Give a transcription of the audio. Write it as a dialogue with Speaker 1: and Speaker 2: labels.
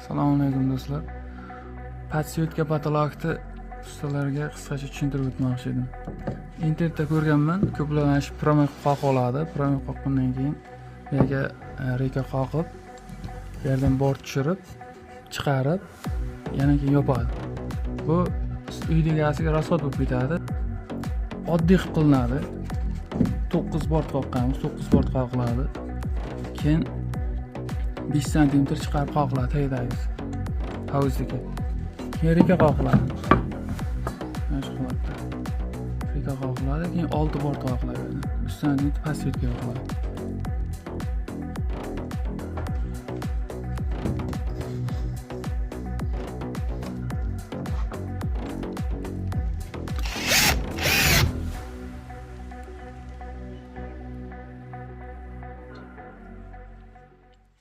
Speaker 1: Assalomu alaykum do'stlar. Patsiyotka patologni ustalarga qisqacha tushuntirib o'tmoqchi edim. Internetda ko'rganman, ko'plar mana shu promek qoqib oladi. Promek qoqqandan keyin bu yerga reka qoqib, bu yerdan bort tushirib, chiqarib, yana keyin yopadi. Bu uy egasiga rasvot bo'lib ketadi. Oddiy qilib qilinadi. 9 bort qoqqanmiz, 9 bort qoqiladi. Keyin 5 cm chiqarib qoqiladi tagidagi havuzga. Keyin reka qoqiladi. Mana shu holatda. Reka qoqiladi, keyin 6 bort qoqiladi. 3 cm pastga qoqiladi.